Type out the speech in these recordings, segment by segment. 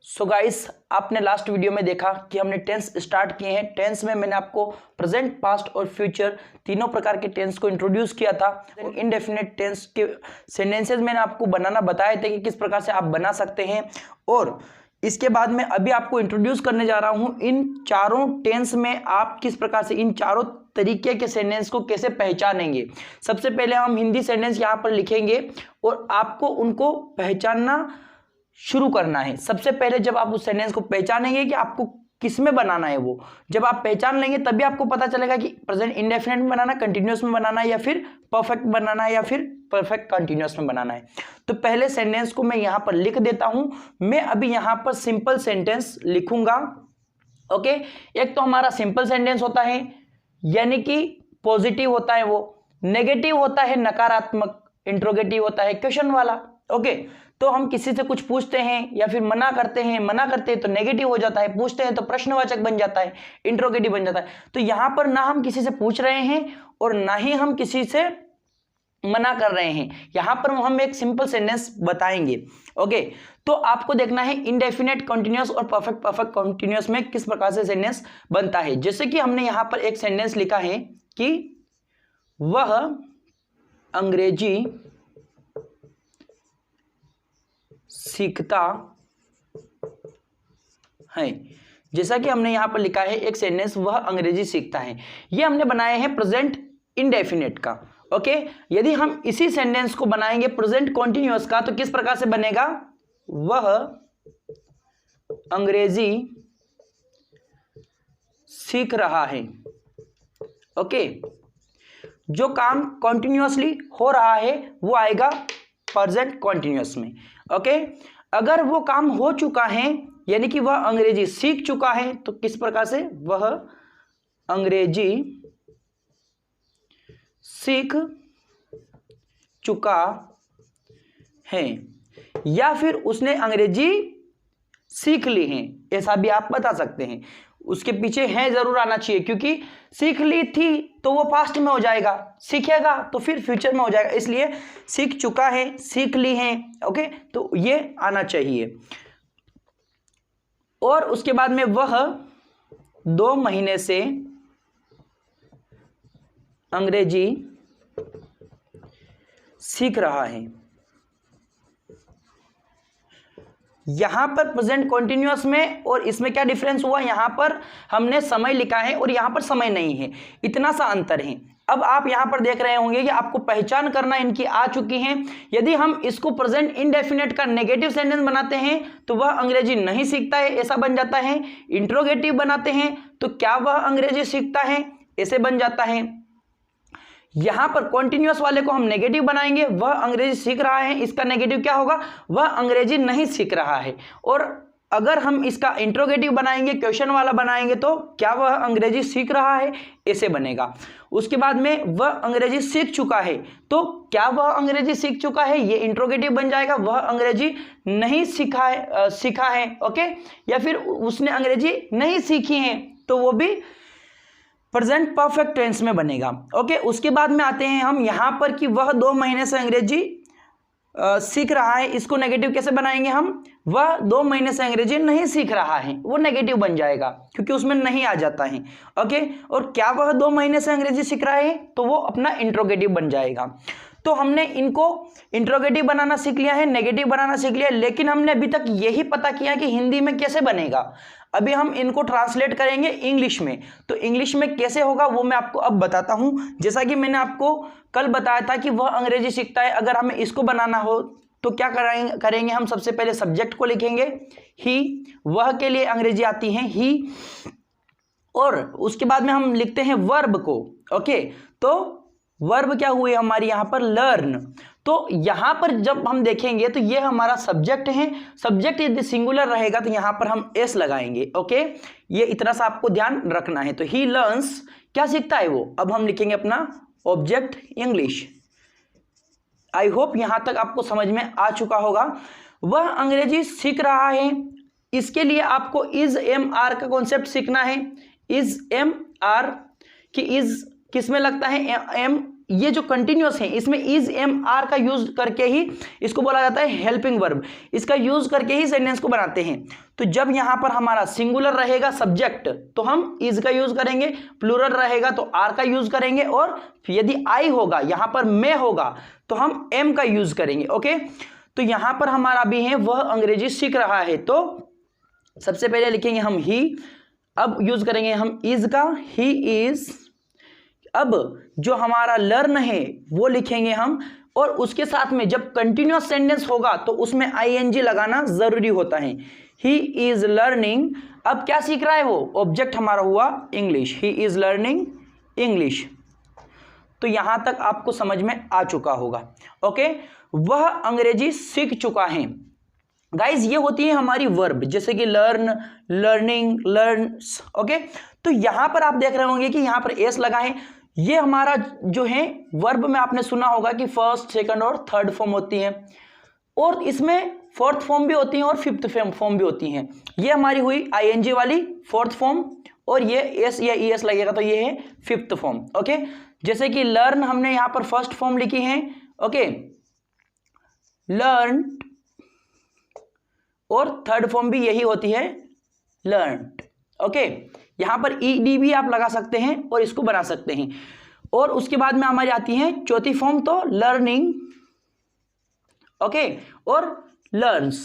So guys, आपने last video में देखा कि हमने टेंस स्टार्ट किए हैं। टेंस में मैंने आपको प्रेजेंट, पास्ट और फ्यूचर तीनों प्रकार के टेंस को इंट्रोड्यूस किया था। इनडेफिनेट टेंस के सेंटेंसेस मैंने आपको बनाना बताए थे कि किस प्रकार से आप बना सकते हैं। और इसके बाद में अभी आपको इंट्रोड्यूस करने जा रहा हूं इन चारों टेंस में आप किस प्रकार से इन चारों तरीके के सेंटेंस को कैसे पहचानेंगे। सबसे पहले हम हिंदी सेंटेंस यहां पर लिखेंगे और आपको उनको पहचानना शुरू करना है। सबसे पहले जब आप उस सेंटेंस को पहचानेंगे कि आपको किस में बनाना है, वो जब आप पहचान लेंगे तभी आपको पता चलेगा कि प्रेजेंट इंडेफिनिट में बनाना, कंटिन्यूअस में बनाना है या फिर परफेक्ट बनाना है या फिर परफेक्ट कंटिन्यूअस में बनाना है। तो पहले सेंटेंस को मैं यहां पर लिख देता हूं। मैं अभी यहां पर सिंपल सेंटेंस लिखूंगा। ओके, एक तो हमारा सिंपल सेंटेंस होता है यानी कि पॉजिटिव होता है, वो नेगेटिव होता है नकारात्मक, इंट्रोगेटिव होता है क्वेश्चन वाला। ओके, तो हम किसी से कुछ पूछते हैं या फिर मना करते हैं तो नेगेटिव हो जाता है, पूछते हैं तो प्रश्नवाचक बन जाता है, इंट्रोगेटिव बन जाता है। तो यहां पर ना हम किसी से पूछ रहे हैं और ना ही हम किसी से मना कर रहे हैं, यहां पर हम एक सिंपल सेंटेंस बताएंगे। ओके, तो आपको देखना है इंडेफिनेट कंटीन्यूअस और परफेक्ट कंटीन्यूअस में किस प्रकार से सेंटेंस बनता है। जैसे कि हमने यहां पर एक सेंटेंस लिखा है कि वह अंग्रेजी सीखता है। जैसा कि हमने यहां पर लिखा है एक सेंटेंस, वह अंग्रेजी सीखता है। ये हमने बनाए हैं प्रेजेंट इंडेफिनेट का। ओके, यदि हम इसी सेंटेंस को बनाएंगे प्रेजेंट कॉन्टिन्यूअस का तो किस प्रकार से बनेगा, वह अंग्रेजी सीख रहा है। ओके, जो काम कॉन्टिन्यूअसली हो रहा है वो आएगा प्रेजेंट कॉन्टिन्यूअस में। ओके, अगर वो काम हो चुका है यानी कि वह अंग्रेजी सीख चुका है तो किस प्रकार से, वह अंग्रेजी सीख चुका है या फिर उसने अंग्रेजी सीख ली है, ऐसा भी आप बता सकते हैं। उसके पीछे है जरूर आना चाहिए क्योंकि सीख ली थी तो वो पास्ट में हो जाएगा, सीखेगा तो फिर फ्यूचर में हो जाएगा, इसलिए सीख चुका है, सीख ली है। ओके, तो ये आना चाहिए। और उसके बाद में वह 2 महीने से अंग्रेजी सीख रहा है। यहां पर प्रेजेंट कॉन्टिन्यूअस में और इसमें क्या डिफरेंस हुआ, यहां पर हमने समय लिखा है और यहां पर समय नहीं है, इतना सा अंतर है। अब आप यहां पर देख रहे होंगे कि आपको पहचान करना इनकी आ चुकी है। यदि हम इसको प्रेजेंट इंडेफिनेट का नेगेटिव सेंटेंस बनाते हैं तो वह अंग्रेजी नहीं सीखता है, ऐसा बन जाता है। इंट्रोगेटिव बनाते हैं तो क्या वह अंग्रेजी सीखता है, ऐसे बन जाता है। यहां पर कॉन्टिन्यूअस वाले को हम नेगेटिव बनाएंगे, वह अंग्रेजी सीख रहा है, इसका नेगेटिव क्या होगा, वह अंग्रेजी नहीं सीख रहा है। और अगर हम इसका इंट्रोगेटिव बनाएंगे, क्वेश्चन वाला बनाएंगे तो क्या वह अंग्रेजी सीख रहा है, ऐसे बनेगा। उसके बाद में वह अंग्रेजी सीख चुका है तो क्या वह अंग्रेजी सीख चुका है, ये इंट्रोगेटिव बन जाएगा, वह अंग्रेजी नहीं सीखा है। ओके, या फिर उसने अंग्रेजी नहीं सीखी है तो वो भी प्रेजेंट परफेक्ट टेंस में बनेगा। ओके, उसके बाद में आते हैं हम यहां पर कि वह 2 महीने से अंग्रेजी सीख रहा है, इसको नेगेटिव कैसे बनाएंगे हम, वह 2 महीने से अंग्रेजी नहीं सीख रहा है, वो नेगेटिव बन जाएगा क्योंकि उसमें नहीं आ जाता है। ओके, और क्या वह 2 महीने से अंग्रेजी सीख रहा है तो वो अपना इंट्रोगेटिव बन जाएगा। तो हमने इनको इंट्रोगेटिव बनाना सीख लिया है, नेगेटिव बनाना सीख लिया है, लेकिन हमने अभी तक यही पता किया कि हिंदी में कैसे बनेगा। अभी हम इनको ट्रांसलेट करेंगे इंग्लिश में, तो इंग्लिश में कैसे होगा वो मैं आपको अब बताता हूं। जैसा कि मैंने आपको कल बताया था कि वह अंग्रेजी सीखता है, अगर हमें इसको बनाना हो तो क्या करेंगे हम, सबसे पहले सब्जेक्ट को लिखेंगे ही, वह के लिए अंग्रेजी आती है ही, और उसके बाद में हम लिखते हैं वर्ब को। ओके, तो वर्ब क्या हुई हमारी यहाँ पर, लर्न। तो यहां पर जब हम देखेंगे तो ये हमारा सब्जेक्ट है, सब्जेक्ट यदि सिंगुलर रहेगा तो यहां पर हम एस लगाएंगे। ओके, ये इतना सा आपको ध्यान रखना है। तो ही लर्न्स, क्या सीखता है वो, अब हम लिखेंगे अपना ऑब्जेक्ट इंग्लिश। आई होप यहां तक आपको समझ में आ चुका होगा। वह अंग्रेजी सीख रहा है, इसके लिए आपको इज एम आर का कॉन्सेप्ट सीखना है। इज एम आर की इज किस में लगता है, एम ये जो कंटिन्यूअस है इसमें इज एम आर का यूज करके ही इसको बोला जाता है हेल्पिंग वर्ब, इसका यूज करके ही सेंटेंस को बनाते हैं। तो जब यहां पर हमारा सिंगुलर रहेगा सब्जेक्ट तो हम इज का यूज करेंगे, प्लूरल रहेगा तो आर का यूज करेंगे, और यदि आई होगा यहां पर मैं होगा तो हम एम का यूज करेंगे। ओके, तो यहां पर हमारा भी है वह अंग्रेजी सीख रहा है, तो सबसे पहले लिखेंगे हम ही, अब यूज करेंगे हम इज का, ही इज। अब जो हमारा लर्न है वो लिखेंगे हम, और उसके साथ में जब कंटिन्यूअस सेंटेंस होगा तो उसमें आईएनजी लगाना जरूरी होता है। ही इज लर्निंग, अब क्या सीख रहा है वो, ऑब्जेक्ट हमारा हुआ English, he is learning English. तो यहां तक आपको समझ में आ चुका होगा। ओके, वह अंग्रेजी सीख चुका है। गाइज ये होती है हमारी वर्ब, जैसे कि लर्न, लर्निंग, लर्न्स। ओके, तो यहां पर आप देख रहे होंगे कि यहां पर एस लगा है। ये हमारा जो है वर्ब में आपने सुना होगा कि फर्स्ट, सेकंड और थर्ड फॉर्म होती है, और इसमें फोर्थ फॉर्म भी होती है और फिफ्थ फॉर्म भी होती है। ये हमारी हुई आईएनजी वाली फोर्थ फॉर्म, और ये एस या ई एस लगेगा तो ये है फिफ्थ फॉर्म। ओके, जैसे कि लर्न हमने यहां पर फर्स्ट फॉर्म लिखी है। ओके, लर्न, और थर्ड फॉर्म भी यही होती है, लर्नड। ओके, यहां पर ईडी भी आप लगा सकते हैं और इसको बना सकते हैं। और उसके बाद में हमारी आती है चौथी फॉर्म, तो लर्निंग, ओके, और लर्न्स।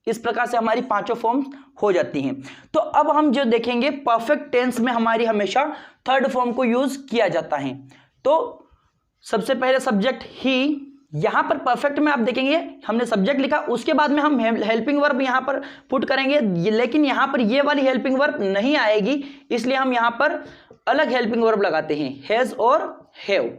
इस प्रकार से हमारी पांचों फॉर्म हो जाती हैं। तो अब हम जो देखेंगे परफेक्ट टेंस में हमारी हमेशा थर्ड फॉर्म को यूज किया जाता है। तो सबसे पहले सब्जेक्ट ही, यहां पर परफेक्ट में आप देखेंगे हमने सब्जेक्ट लिखा, उसके बाद में हम हेल्पिंग वर्ब यहां पर पुट करेंगे, लेकिन यहां पर ये वाली हेल्पिंग वर्ब नहीं आएगी, इसलिए हम यहां पर अलग हेल्पिंग वर्ब लगाते हैं, हैज और हैव।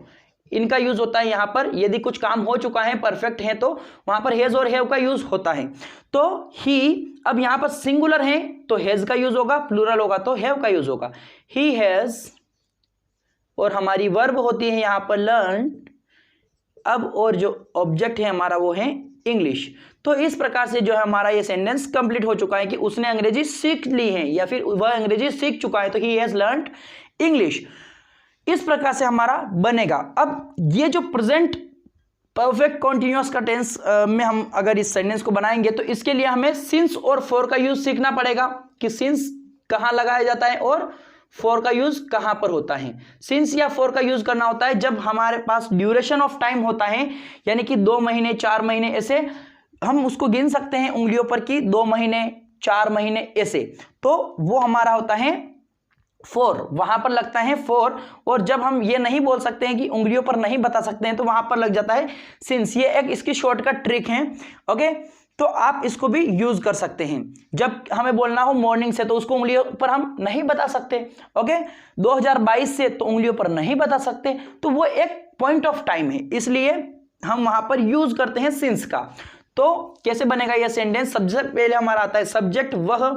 इनका यूज होता है यहां पर, यदि कुछ काम हो चुका है, परफेक्ट है, तो वहां पर हैज और हैव का यूज होता है। तो ही, अब यहां पर सिंगुलर है तो हैज का यूज होगा, प्लूरल होगा तो हैव का यूज होगा। ही हैज, और हमारी वर्ब होती है यहां पर लर्न। अब और जो ऑब्जेक्ट है हमारा वो है इंग्लिश। तो इस प्रकार से जो है हमारा ये सेंटेंस कंप्लीट हो चुका है कि उसने अंग्रेजी सीख ली है या फिर वह अंग्रेजी सीख चुका है, तो ही हैज लर्न्ड इंग्लिश। इस प्रकार से हमारा बनेगा। अब ये जो प्रेजेंट परफेक्ट कॉन्टिन्यूअस का टेंस में हम अगर इस सेंटेंस को बनाएंगे तो इसके लिए हमें सिंस और फॉर का यूज सीखना पड़ेगा कि सिंस कहां लगाया जाता है और फॉर का यूज कहां पर होता है। सिंस या फॉर का यूज करना होता है जब हमारे पास ड्यूरेशन ऑफ टाइम होता है, यानी कि 2 महीने 4 महीने, ऐसे हम उसको गिन सकते हैं उंगलियों पर कि 2 महीने 4 महीने ऐसे, तो वो हमारा होता है फॉर, वहां पर लगता है फॉर। और जब हम ये नहीं बोल सकते हैं कि उंगलियों पर नहीं बता सकते हैं तो वहां पर लग जाता है सिंस। ये एक इसकी शॉर्टकट ट्रिक है। ओके, तो आप इसको भी यूज कर सकते हैं। जब हमें बोलना हो मॉर्निंग से तो उसको उंगलियों पर हम नहीं बता सकते। ओके, 2022 से तो उंगलियों पर नहीं बता सकते, तो वो एक पॉइंट ऑफ टाइम है, इसलिए हम वहां पर यूज करते हैं सिंस का। तो कैसे बनेगा यह सेंटेंस, सबसे पहले हमारा आता है सब्जेक्ट वह।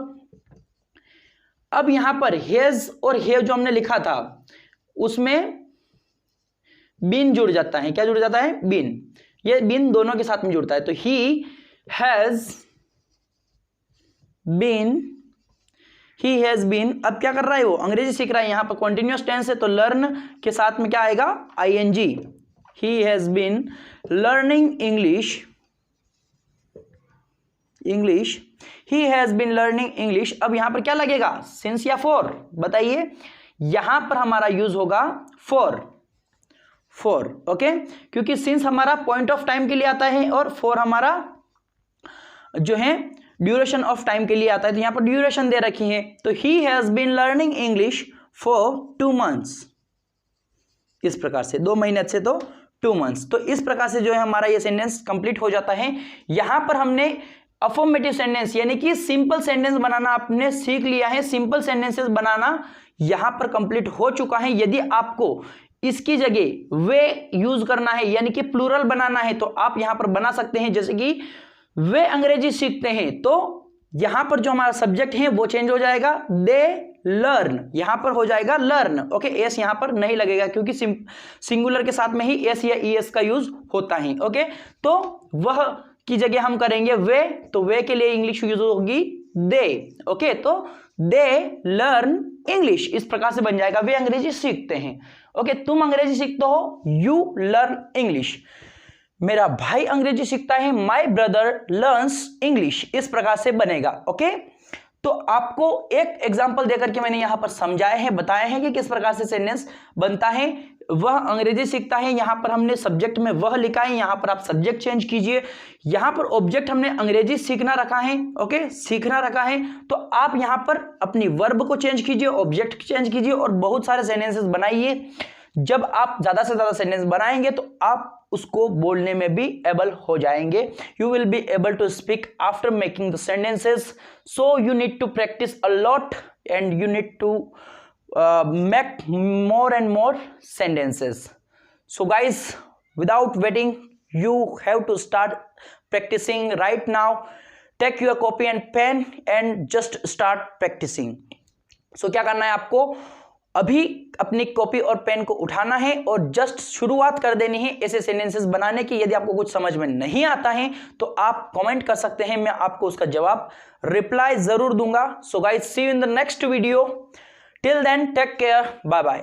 अब यहां पर हैज और हैव जो हमने लिखा था उसमें बीन जुड़ जाता है। क्या जुड़ जाता है, बीन। ये बीन दोनों के साथ में जुड़ता है, तो he has been, he has been. अब क्या कर रहा है वो, अंग्रेजी सीख रहा है। यहां पर कॉन्टिन्यूअस टेंस है तो लर्न के साथ में क्या आएगा, ING. He has been learning English, English, he has been learning English. अब यहां पर क्या लगेगा, सिंस या फॉर, बताइए। यहां पर हमारा यूज होगा फॉर, फॉर। ओके, क्योंकि सिंस हमारा पॉइंट ऑफ टाइम के लिए आता है और फॉर हमारा जो है ड्यूरेशन ऑफ टाइम के लिए आता है। तो यहां पर ड्यूरेशन दे रखी है, तो he has been learning English for 2 months। इस प्रकार से 2 महीने से तो 2 months। तो इस प्रकार से जो है हमारा ये सेंटेंस कंप्लीट हो जाता है। यहां पर हमने अफर्मेटिव सेंटेंस यानी कि सिंपल सेंटेंस बनाना आपने सीख लिया है। सिंपल सेंटेंसेस बनाना यहां पर कंप्लीट हो चुका है। यदि आपको इसकी जगह वे यूज करना है यानी कि प्लूरल बनाना है तो आप यहां पर बना सकते हैं, जैसे कि वे अंग्रेजी सीखते हैं, तो यहां पर जो हमारा सब्जेक्ट है वो चेंज हो जाएगा, दे लर्न, यहां पर हो जाएगा लर्न। ओके, एस यहां पर नहीं लगेगा क्योंकि सिंगुलर के साथ में ही एस या ई एस का यूज होता है। ओके, तो वह की जगह हम करेंगे वे, तो वे के लिए इंग्लिश यूज होगी दे, ओके, तो दे लर्न इंग्लिश, इस प्रकार से बन जाएगा, वे अंग्रेजी सीखते हैं। ओके, तुम अंग्रेजी सीखते हो, यू लर्न इंग्लिश। मेरा भाई अंग्रेजी सीखता है, माई ब्रदर लर्न्स इंग्लिश, इस प्रकार से बनेगा। ओके, तो आपको एक एग्जांपल देकर के मैंने यहां पर समझाए हैं, बताए हैं कि किस प्रकार से सेंटेंस बनता है। वह अंग्रेजी सीखता है, यहां पर हमने सब्जेक्ट में वह लिखा है, यहां पर आप सब्जेक्ट चेंज कीजिए, यहां पर ऑब्जेक्ट हमने अंग्रेजी सीखना रखा है। ओके, सीखना रखा है, तो आप यहां पर अपनी वर्ब को चेंज कीजिए, ऑब्जेक्ट चेंज कीजिए और बहुत सारे सेंटेंसेस बनाइए। जब आप ज्यादा से ज्यादा सेंटेंस बनाएंगे तो आप उसको बोलने में भी एबल हो जाएंगे। You will be able to speak after making the sentences, so you need to practise a lot and you need to make more and more sentences. So guys, without waiting, you have to start practicing right now. Take your copy and pen and just start practicing. So क्या करना है आपको, अभी अपनी copy और pen को उठाना है और जस्ट शुरुआत कर देनी है ऐसे सेंटेंसेस बनाने की। यदि आपको कुछ समझ में नहीं आता है तो आप कमेंट कर सकते हैं, मैं आपको उसका जवाब रिप्लाई जरूर दूंगा। So guys, see you in the next video. Till then, take care. Bye bye.